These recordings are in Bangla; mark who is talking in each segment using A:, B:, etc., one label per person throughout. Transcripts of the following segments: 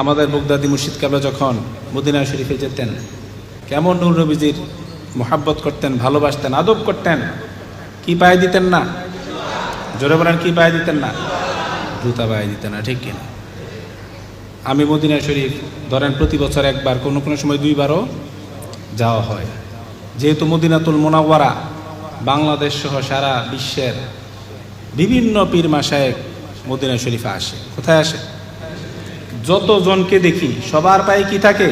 A: আমাদের বগদাদি মুর্শিদ কেবলা যখন মদিনা শরীফে যেতেন কেমন নূর নবীজির মোহাব্বত করতেন, ভালোবাসতেন, আদব করতেন। কি পায়ে দিতেন না? জোরে বলেন, কি পায়ে দিতেন না? জুতা পায়ে দিতেন না, ঠিক কিনা? আমি মদিনা শরীফ ধরেন প্রতি বছর একবার, কোনো কোনো সময় দুইবারও যাওয়া হয়। যেহেতু মদিনাতুল মুনাওয়ারা বাংলাদেশ সহ সারা বিশ্বের বিভিন্ন পীর মাশায়েখ মদিনা শরীফে আসে। কোথায় আসে? যতজনকে দেখি সবার পায়ে কি থাকে?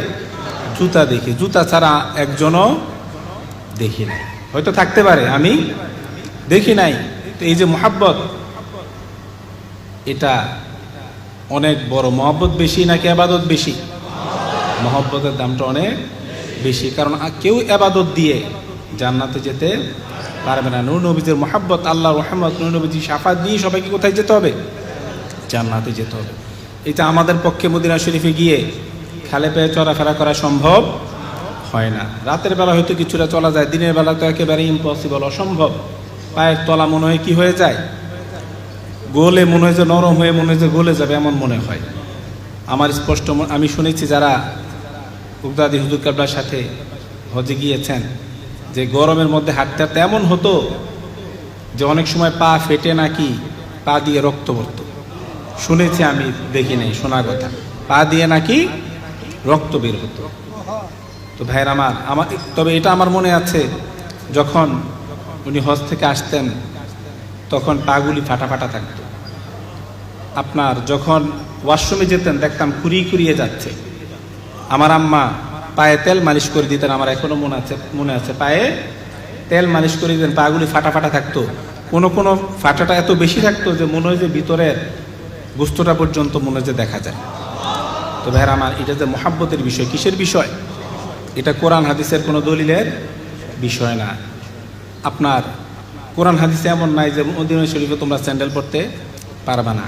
A: জুতা দেখি। জুতা ছাড়া একজনও দেখি নাই। হয়তো থাকতে পারে, আমি দেখি নাই। তো এই যে মোহাব্বত, এটা অনেক বড়। মহব্বত বেশি নাকি আবাদত বেশি? মহব্বতের দামটা অনেক বেশি, কারণ কেউ আবাদত দিয়ে জান্নাতে যেতে পারবে না। নূর নবীজির মোহাব্বত, আল্লাহর রহমত, নূর নবীজির শাফাত দিয়ে সবাইকে কোথায় যেতে হবে? জান্নাতে যেতে হবে। এটা আমাদের পক্ষে মদিনা শরীফে গিয়ে খালে পেয়ে চলাফেরা করা সম্ভব হয় না। রাতের বেলা হয়তো কিছুটা চলা যায়, দিনের বেলা তো একেবারে ইম্পসিবল, অসম্ভব। পায়ের তলা মনে হয় কি হয়ে যায়? গোলে মনে হয় যে নরম হয়ে মনে হয় যে গলে যাবে, এমন মনে হয় আমার স্পষ্ট। আমি শুনেছি যারা বগদাদি হুজুর কেবলার সাথে হজে গিয়েছেন, যে গরমের মধ্যে হাঁটতে হাঁটতে এমন হতো যে অনেক সময় পা ফেটে নাকি পা দিয়ে রক্ত পড়তো। শুনেছি, আমি দেখি নাই, শোনা কথা। পা দিয়ে নাকি রক্ত বের হতো। তো ভাইয়ের আমার তবে এটা আমার মনে আছে, যখন উনি হজ থেকে আসতেন তখন পাগুলি ফাটা ফাটা থাকতো। আপনার যখন ওয়াশরুমে যেতেন দেখতাম খুঁড়িয়ে যাচ্ছে। আমার আম্মা পায়ে তেল মালিশ করে দিতেন, আমার এখনো মনে আছে পায়ে তেল মালিশ করে দিতেন, পাগুলি ফাটা ফাটা থাকতো। কোনো কোনো ফাটাটা এত বেশি থাকতো যে মনে হয় যে ভিতরের গোস্তটা পর্যন্ত মনে হয় যে দেখা যায়। তো ভাইয়ের আমার, এটা যে মোহাব্বতের বিষয়, কিসের বিষয়? এটা কোরআন হাদিসের কোনো দলিলের বিষয় না। আপনার কোরআন হাদিসে এমন নাই যে মদিনা শরীফে তোমরা স্যান্ডেল পরতে পারবা না।